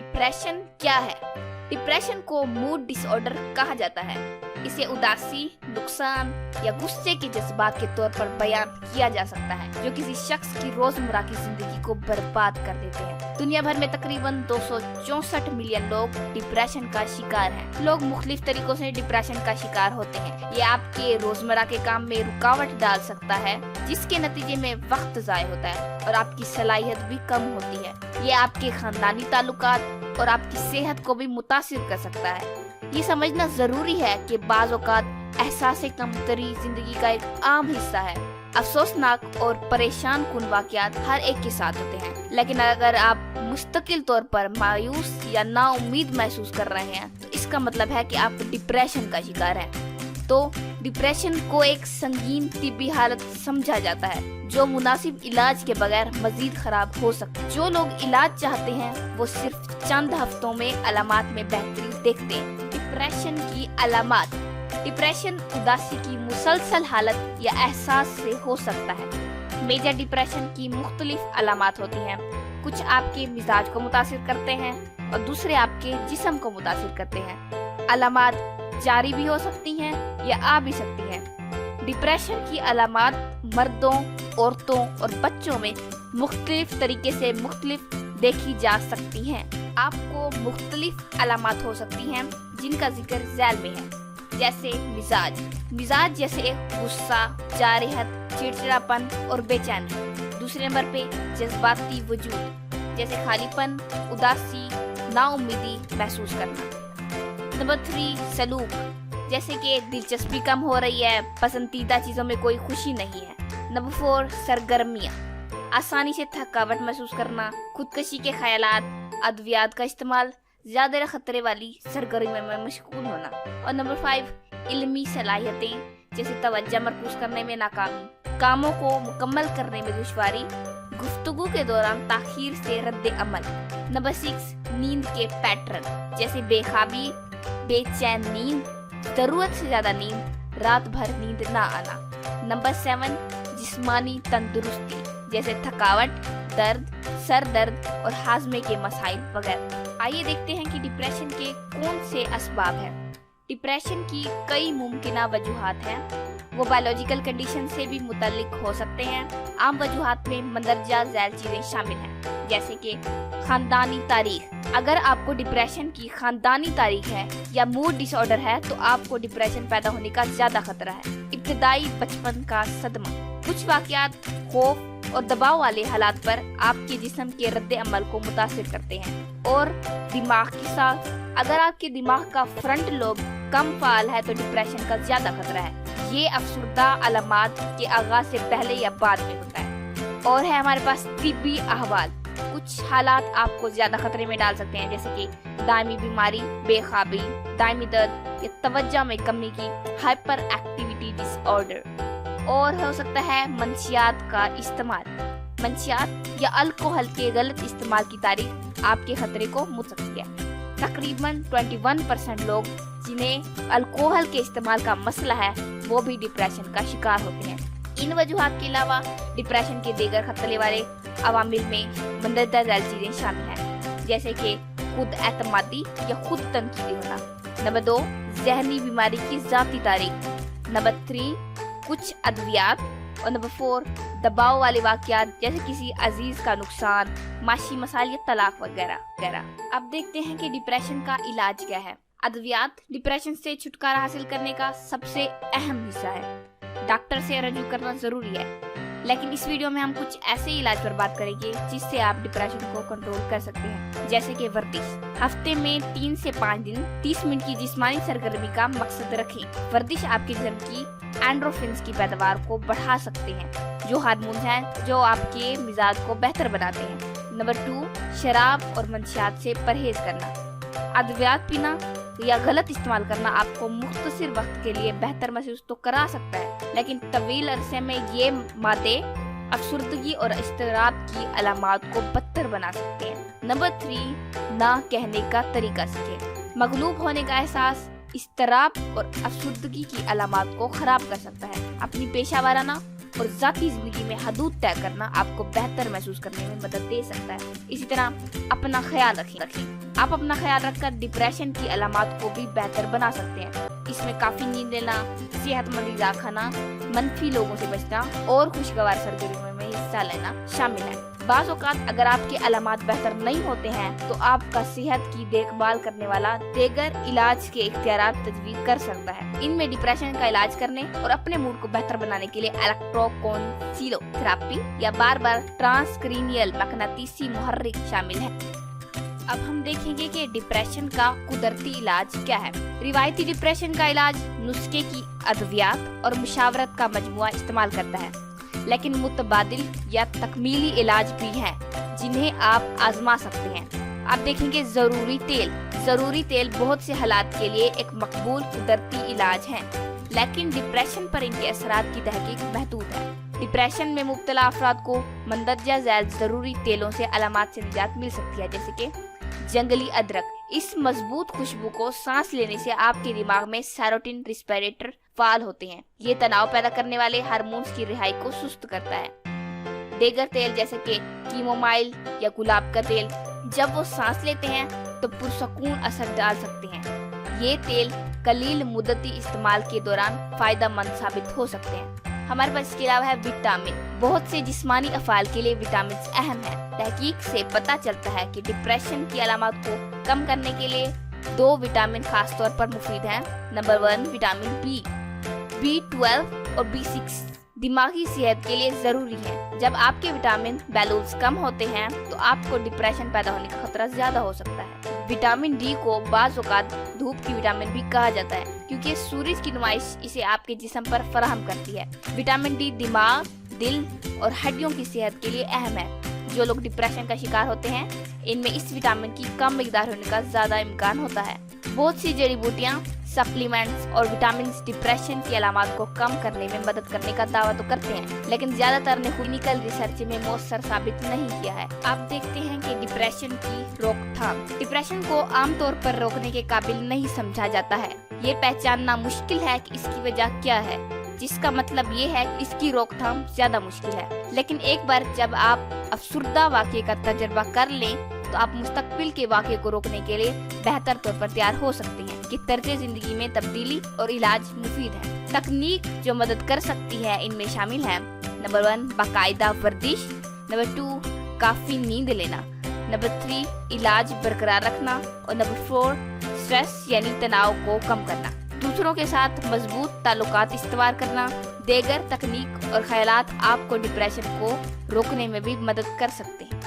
Depression क्या है? Depression को मूड डिसऑर्डर कहा जाता है। इसे उदासी, नुकसान या गुस्से के जज्बात के तौर पर बयान किया जा सकता है जो किसी शख्स की रोजमर्रा की जिंदगी को बर्बाद कर देते हैं। दुनिया भर में तकरीबन 264 मिलियन लोग डिप्रेशन का शिकार हैं। लोग मुख्तलिफ तरीकों से डिप्रेशन का शिकार होते हैं। ये आपके रोजमर्रा के काम में रुकावट डाल सकता है, जिसके नतीजे में वक्त ज़ाय होता है और आपकी सलाहियत भी कम होती है। ये आपके खानदानी ताल्लुकात और आपकी सेहत को भी मुतासिर कर सकता है। ये समझना जरूरी है कि बाज़ औक़ात एहसास कमतरी जिंदगी का एक आम हिस्सा है। अफसोसनाक और परेशान कुन वाक़यात हर एक के साथ होते हैं, लेकिन अगर आप मुस्तकिल तौर पर मायूस या नाउम्मीद महसूस कर रहे हैं तो इसका मतलब है कि आप डिप्रेशन का शिकार हैं। तो डिप्रेशन को एक संगीन तिब्बी हालत समझा जाता है जो मुनासिब इलाज के बगैर मजीद खराब हो सकती है। जो लोग इलाज चाहते हैं वो सिर्फ चंद हफ्तों में अलामात में बेहतरी देखते हैं। डिप्रेशन की अलामात। डिप्रेशन उदासी की मुसलसल हालत या एहसास से हो सकता है। मेजर डिप्रेशन की मुख्तलिफ अलामात होती हैं। कुछ आपके मिजाज को मुतासिर करते हैं और दूसरे आपके जिस्म को मुतासिर करते हैं। अलामात जारी भी हो सकती हैं या आ भी सकती हैं। डिप्रेशन की अलामात मर्दों, औरतों और बच्चों में मुख्तलिफ तरीके से मुख्तलिफ देखी जा सकती हैं। आपको मुख्तलिफ अलामात हो सकती हैं जिनका जिक्र झैल में है, जैसे मिजाज जैसे गुस्सा, जारहत, चिड़चिड़ापन और बेचैनी। दूसरे नंबर पे जज्बाती वजूद जैसे खालीपन, उदासी, नाउम्मीदी महसूस करना। नंबर 3 सलूक, जैसे कि दिलचस्पी कम हो रही है, पसंदीदा चीजों में कोई खुशी नहीं है। नंबर 4 सरगर्मियाँ, आसानी से थकावट महसूस करना, खुदकशी के ख्यालात, अद्वियात का इस्तेमाल, ज्यादा खतरे वाली सरगर्मियों में मशगूल होना। और नंबर 5 इल्मी सलाहियतें जैसे तवज्जो मरकूज करने में नाकामी, कामों को मुकम्मल करने में दुश्वारी, गुफ्तगू के दौरान ताखीर से रद्द अमल। नंबर 6 नींद के पैटर्न जैसे बेखाबी, बेचैन नींद, जरूरत से ज्यादा नींद, रात भर नींद ना आना। नंबर 7 जिस्मानी तंदुरुस्ती जैसे थकावट, दर्द, सर दर्द और हाजमे के मसाइल वगैरह। आइए देखते हैं कि डिप्रेशन के कौन से असबाब हैं। डिप्रेशन की कई मुमकिना वजूहात हैं। वो बायोलॉजिकल कंडीशन से भी मुतल्लिक हो सकते हैं। आम वजूहात में मंदरजा झैल चीजें शामिल हैं, जैसे कि खानदानी तारीख। अगर आपको डिप्रेशन की खानदानी तारीख है या मूड डिसऑर्डर है तो आपको डिप्रेशन पैदा होने का ज्यादा खतरा है। इब्तिदाई बचपन का सदमा, कुछ वाकयात खौफ और दबाव वाले हालात पर आपके जिस्म के रद्द अमल को मुतासिर करते हैं। और दिमाग के साथ, अगर आपके दिमाग का फ्रंट लोब कम फाल है तो डिप्रेशन का ज्यादा खतरा है। ये अफसरदा अलामात के आगाज से पहले या बाद में होता है। और है हमारे पास तिब्बी अहवाल। कुछ हालात आपको ज्यादा खतरे में डाल सकते हैं, जैसे कि दायमी बीमारी, बेखाबी, दायमी दर्द या तवज्जो में कमी की हाइपर एक्टिविटी डिसऑर्डर। और हो सकता है मंशियात का इस्तेमाल। मंशियात या अल्कोहल के गलत इस्तेमाल की तारीख आपके खतरे को मुझ सकती है। तकरीबन 21% लोग जिन्हें अल्कोहल के इस्तेमाल का मसला है वो भी डिप्रेशन का शिकार होते हैं। इन वजूहात के अलावा डिप्रेशन के दीगर खतरे वाले अवामिल में मंदरजा झैल चीजें शामिल हैं, जैसे कि खुद एतमादी या खुद तनकीदी होना। नंबर 2 जहनी बीमारी की जाती तारीख। नंबर 3 कुछ अद्वियात। और नंबर 4 दबाव वाले वाकयात जैसे किसी अजीज का नुकसान, माशी मसाइल या तलाक वगैरह वगैरह। अब देखते हैं कि डिप्रेशन का इलाज क्या है। अद्वियात डिप्रेशन से छुटकारा हासिल करने का सबसे अहम हिस्सा है। डॉक्टर से रजू करना जरूरी है, लेकिन इस वीडियो में हम कुछ ऐसे इलाज पर बात करेंगे जिससे आप डिप्रेशन को कंट्रोल कर सकते हैं, जैसे कि वर्जिश। हफ्ते में 3 से 5 दिन 30 मिनट की जिस्मानी सरगर्मी का मकसद रखें। वर्जिश आपके जिस्म की एंडोर्फिन्स की पैदावार को बढ़ा सकते हैं, जो हार्मोन हैं जो आपके मिजाज को बेहतर बनाते हैं। नंबर 2 शराब और मंशियात से परहेज करना। अद्वियात पीना या गलत इस्तेमाल करना आपको मुख्तसिर वक्त के लिए बेहतर महसूस तो करा सकता है, लेकिन तवील अरसे में ये मादे अफसुर्दगी और इज़्तिराब की अलामात को बदतर बना सकते हैं। नंबर 3 ना कहने का तरीका सीखें। मगलूब होने का एहसास इज़्तिराब और अफसुर्दगी की अलामात को खराब कर सकता है। अपनी पेशा वाराना और ज़ाती जिंदगी में हदूद तय करना आपको बेहतर महसूस करने में मदद दे सकता है। इसी तरह अपना ख्याल रखें। आप अपना ख्याल रखकर डिप्रेशन की अलामात को भी बेहतर बना सकते हैं। इसमें काफी नींद लेना, सेहतमंद ग़िज़ा खाना, मनफी लोगों से बचना और खुशगवार सरगर्मियों में हिस्सा लेना शामिल है। बाज़ औक़ात अगर आपके अलामात बेहतर नहीं होते हैं तो आपका सेहत की देखभाल करने वाला दीगर इलाज के इख्तियारात तजवीज़ कर सकता है। इनमें डिप्रेशन का इलाज करने और अपने मूड को बेहतर बनाने के लिए इलेक्ट्रोकॉन्सिलोथेरेपी या बार बार ट्रांसक्रेनियल मकनातीसी मुहर्रिक शामिल है। अब हम देखेंगे कि डिप्रेशन का कुदरती इलाज क्या है। रिवायती डिप्रेशन का इलाज नुस्खे की अद्वियात और मुशावरत का मजमुआ इस्तेमाल करता है, लेकिन मुतबादिल या तकमीली इलाज भी हैं जिन्हें आप आजमा सकते हैं। आप देखेंगे ज़रूरी तेल बहुत से हालात के लिए एक मकबूल कुदरती इलाज है, लेकिन डिप्रेशन पर इनके असरात की तहकीक महदूद है। डिप्रेशन में मुब्तला अफराद को मंदरजा झैल ज़रूरी तेलों से अलामात से निजात मिल सकती है, जैसे कि जंगली अदरक। इस मजबूत खुशबू को सांस लेने से आपके दिमाग में सेरोटिन रिस्पिरेटर फाल होते हैं। ये तनाव पैदा करने वाले हार्मोन्स की रिहाई को सुस्त करता है। दीगर तेल जैसे कि कीमोमाइल या गुलाब का तेल, जब वो सांस लेते हैं तो पुरसकून असर डाल सकते हैं। ये तेल कलील मुद्दती इस्तेमाल के दौरान फायदेमंद साबित हो सकते हैं। हमारे पास इसके अलावा है विटामिन। बहुत से जिस्मानी अफ़ाल के लिए विटामिन अहम है। तहकीक से पता चलता है कि डिप्रेशन की अलामत को कम करने के लिए 2 विटामिन खास तौर पर मुफीद हैं। नंबर 1 विटामिन B12 और B6 दिमागी सेहत के लिए जरूरी है। जब आपके विटामिन बैलेंस कम होते हैं तो आपको डिप्रेशन पैदा होने का खतरा ज्यादा हो सकता है। विटामिन डी को बाज़ औक़ात धूप की विटामिन भी कहा जाता है, क्योंकि सूरज की नुमाइश इसे आपके जिस्म पर फराहम करती है। विटामिन डी दिमाग, दिल और हड्डियों की सेहत के लिए अहम है। जो लोग डिप्रेशन का शिकार होते हैं, इनमें इस विटामिन की कम मिकदार होने का ज्यादा इम्कान होता है। बहुत सी जड़ी बूटियाँ, सप्लीमेंट्स और विटामिन डिप्रेशन की अलामत को कम करने में मदद करने का दावा तो करते हैं, लेकिन ज्यादातर ने क्लिनिकल रिसर्च में मौसर साबित नहीं किया है। आप देखते हैं कि डिप्रेशन की रोकथाम। डिप्रेशन को आमतौर पर रोकने के काबिल नहीं समझा जाता है। ये पहचानना मुश्किल है कि इसकी वजह क्या है, जिसका मतलब ये है कि इसकी रोकथाम ज्यादा मुश्किल है। लेकिन एक बार जब आप अफसुर्दा वाक़े का तजर्बा कर लें तो आप मुस्तकबिल के वाक़े को रोकने के लिए बेहतर तौर पर तैयार हो सकते हैं कि तर्ज़े ज़िंदगी में तब्दीली और इलाज मुफीद है। तकनीक जो मदद कर सकती है इनमें शामिल है नंबर 1 बाकायदा वर्जिश, नंबर 2 काफ़ी नींद लेना, नंबर 3 इलाज बरकरार रखना और नंबर 4 स्ट्रेस यानी तनाव को कम करना। दूसरों के साथ मजबूत ताल्लुकात इस्तेमाल करना। दीगर तकनीक और ख्यालात आपको डिप्रेशन को रोकने में भी मदद कर सकते हैं।